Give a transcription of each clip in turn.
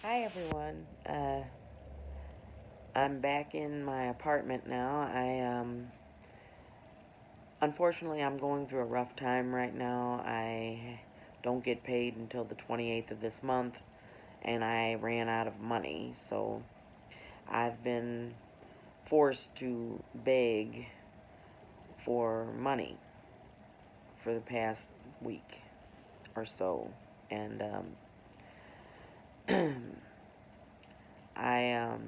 Hi everyone. I'm back in my apartment now. Unfortunately, I'm going through a rough time right now. I don't get paid until the 28th of this month, and I ran out of money. So I've been forced to beg for money for the past week or so. And I um,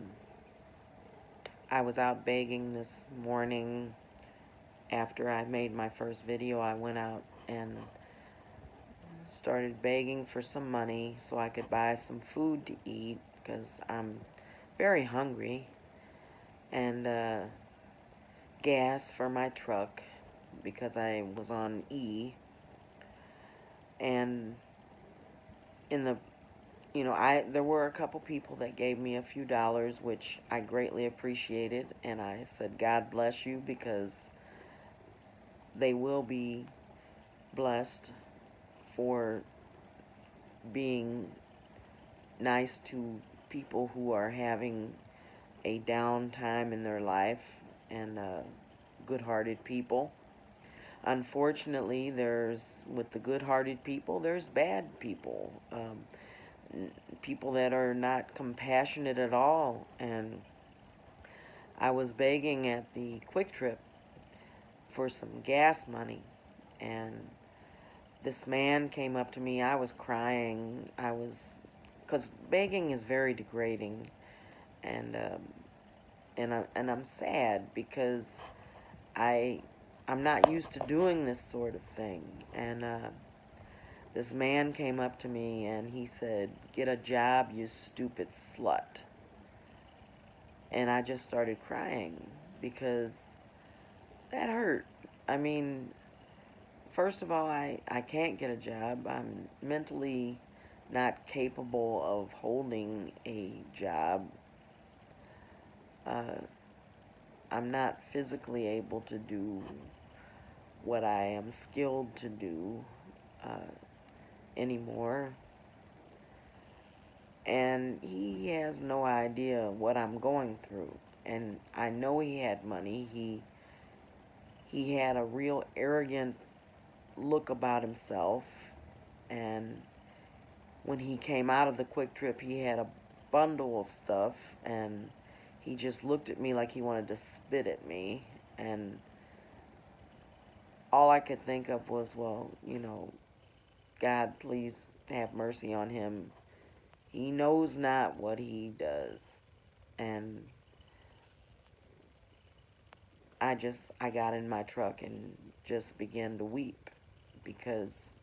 I was out begging this morning. After I made my first video, I went out and started begging for some money so I could buy some food to eat because I'm very hungry, and gas for my truck because I was on E. And in the I there were a couple people that gave me a few dollars, which I greatly appreciated, and I said God bless you, because they will be blessed for being nice to people who are having a down time in their life, and good-hearted people. Unfortunately, with the good-hearted people, there's bad people. People that are not compassionate at all. And I was begging at the Quick Trip for some gas money, and this man came up to me. I was crying. Because begging is very degrading, and I'm sad because I I'm not used to doing this sort of thing. And this man came up to me and he said, "Get a job, you stupid slut." And I just started crying because that hurt. I mean, first of all, I can't get a job. I'm mentally not capable of holding a job. Uh, I'm not physically able to do what I am skilled to do uh, anymore. And he has no idea what I'm going through. And I know he had money. He had a real arrogant look about himself. And when he came out of the Quick Trip, he had a bundle of stuff, and he just looked at me like he wanted to spit at me. And all I could think of was, well, God, please have mercy on him. He knows not what he does. And I got in my truck and just began to weep because,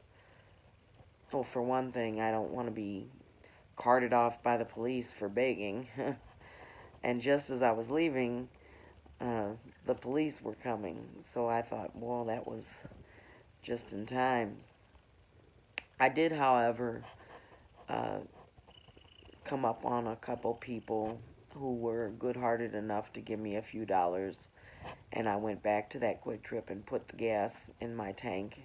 well, for one thing, I don't want to be carted off by the police for begging. And just as I was leaving, uh, the police were coming. So I thought, well, that was just in time. I did, however, uh, come up on a couple people who were good-hearted enough to give me a few dollars, and I went back to that Quick Trip and put the gas in my tank.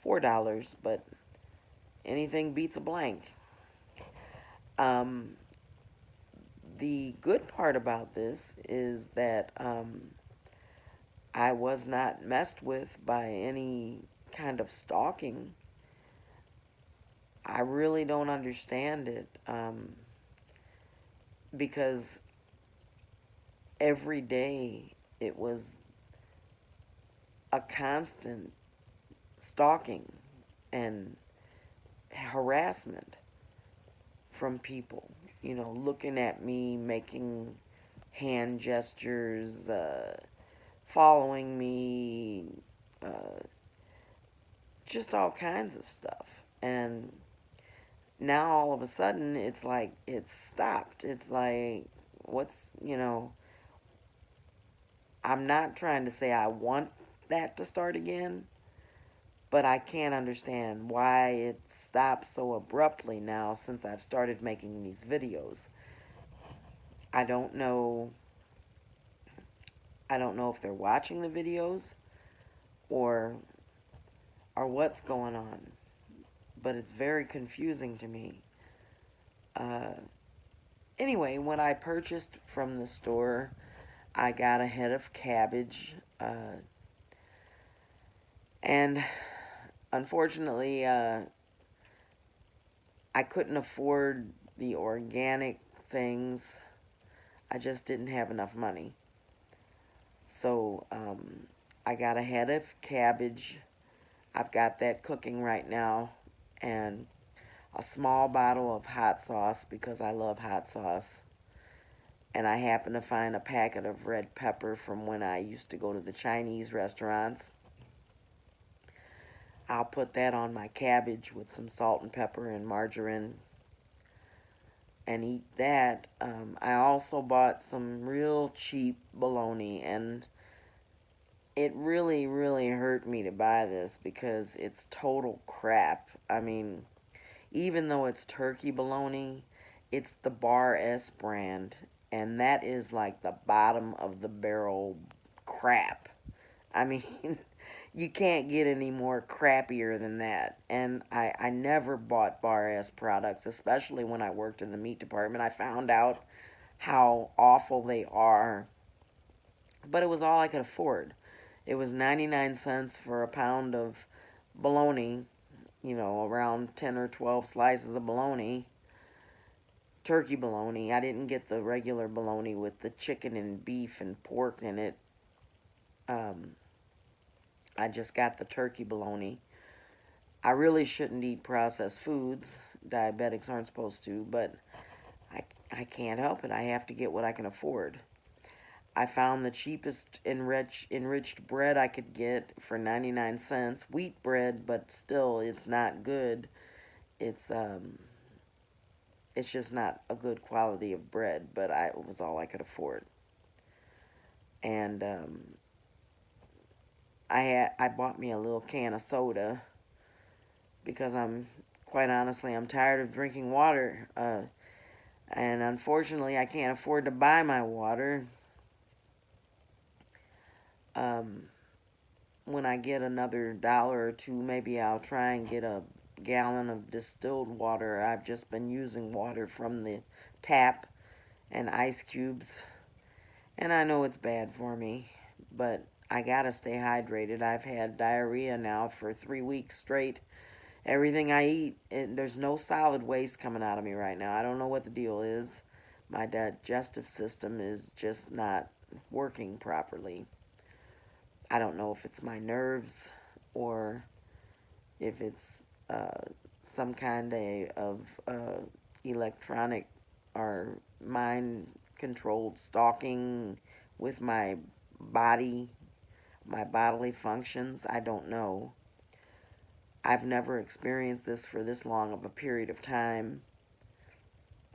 $4, but anything beats a blank. Um, the good part about this is that I was not messed with by any kind of stalking. I really don't understand it, because every day it was a constant stalking and harassment from people, looking at me, making hand gestures, following me, uh, just all kinds of stuff. And now all of a sudden it's like it's stopped. It's like, I'm not trying to say I want that to start again, but I can't understand why it stopped so abruptly now since I've started making these videos. I don't know I don't know if they're watching the videos or what's going on, but it's very confusing to me. Uh, Anyway, when I purchased from the store, I got a head of cabbage, and unfortunately, I couldn't afford the organic things. I just didn't have enough money. So I got a head of cabbage. I've got that cooking right now, and a small bottle of hot sauce because I love hot sauce. And I happen to find a packet of red pepper from when I used to go to the Chinese restaurants. I'll put that on my cabbage with some salt and pepper and margarine and eat that. I also bought some real cheap bologna, and it really, really hurt me to buy this because it's total crap. I mean, even though it's turkey bologna, it's the Bar S brand, and that is like the bottom of the barrel crap. I mean, you can't get any more crappier than that. And I never bought Bar S products, especially when I worked in the meat department. I found out how awful they are, but it was all I could afford. It was 99 cents for a pound of bologna, around 10 or 12 slices of bologna, turkey bologna. I didn't get the regular bologna with the chicken and beef and pork in it. Um, I just got the turkey bologna. I really shouldn't eat processed foods. Diabetics aren't supposed to, but I can't help it. I have to get what I can afford. I found the cheapest enriched bread I could get for 99 cents. Wheat bread, but still it's not good. It's it's just not a good quality of bread, but it was all I could afford. And I bought me a little can of soda because quite honestly I'm tired of drinking water. And unfortunately I can't afford to buy my water. Um, when I get another dollar or two, maybe I'll try and get a gallon of distilled water. I've just been using water from the tap and ice cubes, and I know it's bad for me, but I gotta stay hydrated. I've had diarrhea now for 3 weeks straight. Everything I eat, there's no solid waste coming out of me right now. I don't know what the deal is. My digestive system is just not working properly. I don't know if it's my nerves or if it's some kind of electronic or mind controlled stalking with my body, my bodily functions. I don't know. I've never experienced this for this long of a period of time.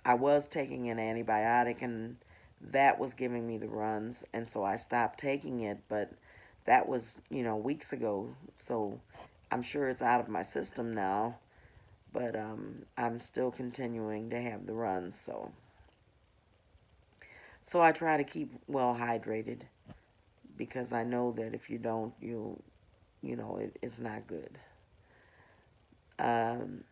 I was taking an antibiotic, and that was giving me the runs, and so I stopped taking it, but that was, weeks ago. So I'm sure it's out of my system now, but I'm still continuing to have the runs. So I try to keep well hydrated because I know that if you don't, it's not good. Um,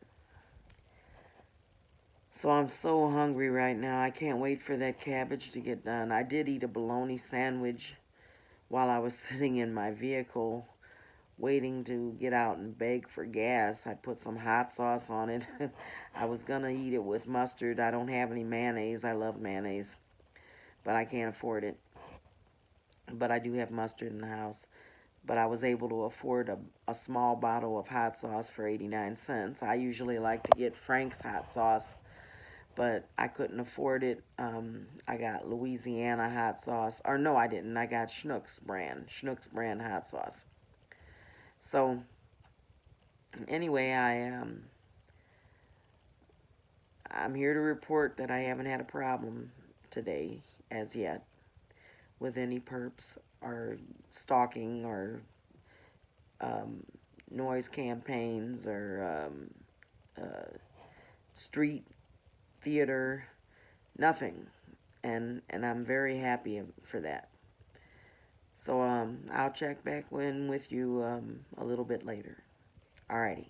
so I'm so hungry right now. I can't wait for that cabbage to get done. I did eat a bologna sandwich while I was sitting in my vehicle waiting to get out and beg for gas. I put some hot sauce on it. I was going to eat it with mustard. I don't have any mayonnaise. I love mayonnaise, but I can't afford it. But I do have mustard in the house. But I was able to afford a small bottle of hot sauce for 89 cents. I usually like to get Frank's hot sauce, but I couldn't afford it. I got Louisiana hot sauce. Or no, I didn't. I got Schnucks brand hot sauce. So anyway, I'm here to report that I haven't had a problem today as yet with any perps or stalking or um, noise campaigns or street theater, nothing. And I'm very happy for that. So I'll check back in with you a little bit later. Alrighty.